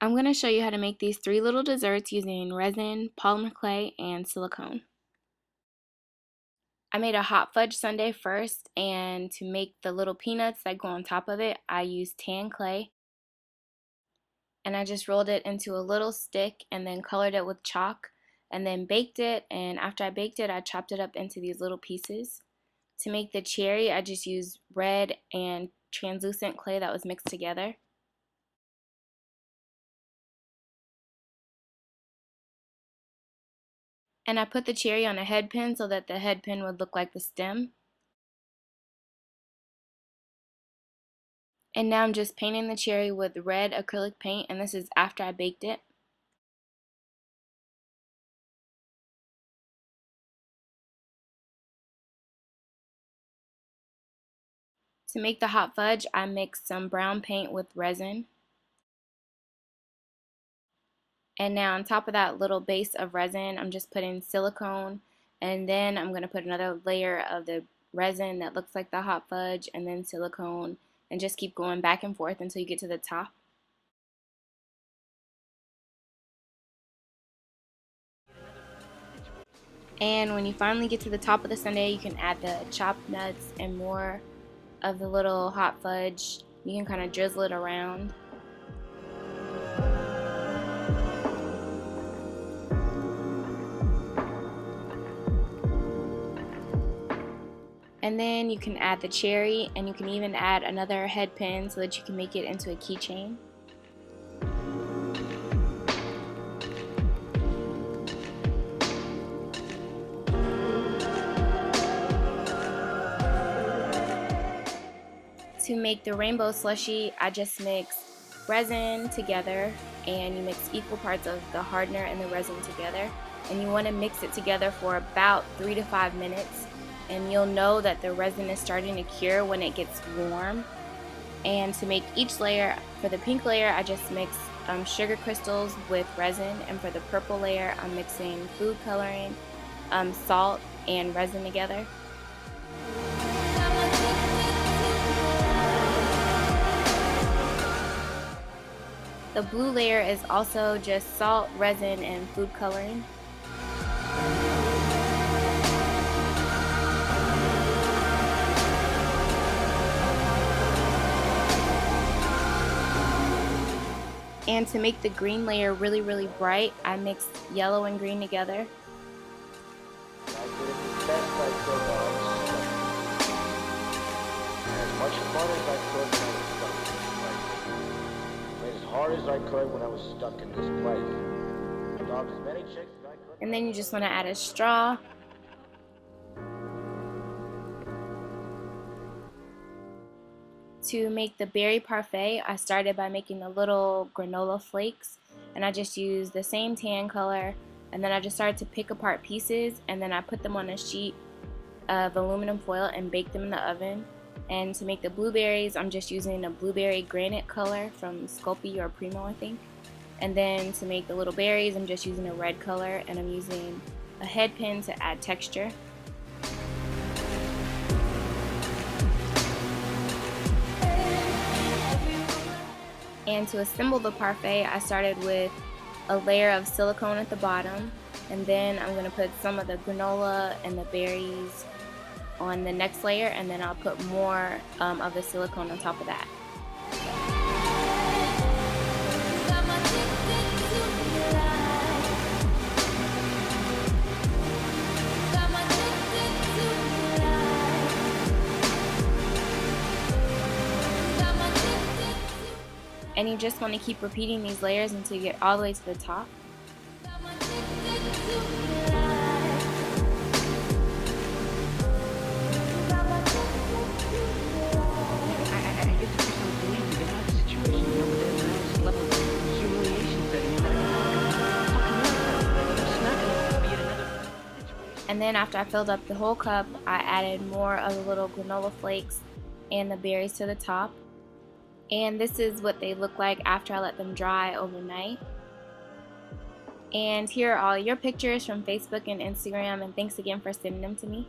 I'm going to show you how to make these 3 little desserts using resin, polymer clay, and silicone. I made a hot fudge sundae first, and to make the little peanuts that go on top of it, I used tan clay. And I just rolled it into a little stick and then colored it with chalk and then baked it. And after I baked it, I chopped it up into these little pieces. To make the cherry, I just used red and translucent clay that was mixed together. And I put the cherry on a head pin so that the head pin would look like the stem. And now I'm just painting the cherry with red acrylic paint, and this is after I baked it. To make the hot fudge, I mixed some brown paint with resin. And now on top of that little base of resin, I'm just putting silicone, and then I'm going to put another layer of the resin that looks like the hot fudge, and then silicone, and just keep going back and forth until you get to the top. And when you finally get to the top of the sundae, you can add the chopped nuts and more of the little hot fudge. You can kind of drizzle it around. And then you can add the cherry, and you can even add another head pin so that you can make it into a keychain. To make the rainbow slushy, I just mix resin together, and you mix equal parts of the hardener and the resin together, and you want to mix it together for about 3 to 5 minutes, and you'll know that the resin is starting to cure when it gets warm. And to make each layer, for the pink layer I just mix sugar crystals with resin, and for the purple layer I'm mixing food coloring, salt, and resin together. The blue layer is also just salt, resin, and food coloring. And to make the green layer really, really bright, I mixed yellow and green together. Hard as I could when I was stuck in this place. Dogged as many chicks as I could. And then you just want to add a straw. To make the berry parfait, I started by making the little granola flakes, and I just used the same tan color, and then I just started to pick apart pieces, and then I put them on a sheet of aluminum foil and baked them in the oven. And to make the blueberries, I'm just using a blueberry granite color from Sculpey or Primo, I think. And then to make the little berries, I'm just using a red color, and I'm using a head pin to add texture. And to assemble the parfait, I started with a layer of silicone at the bottom, and then I'm going to put some of the granola and the berries on the next layer, and then I'll put more of the silicone on top of that. And you just want to keep repeating these layers until you get all the way to the top. And then after I filled up the whole cup, I added more of the little granola flakes and the berries to the top. And this is what they look like after I let them dry overnight. And here are all your pictures from Facebook and Instagram, and thanks again for sending them to me.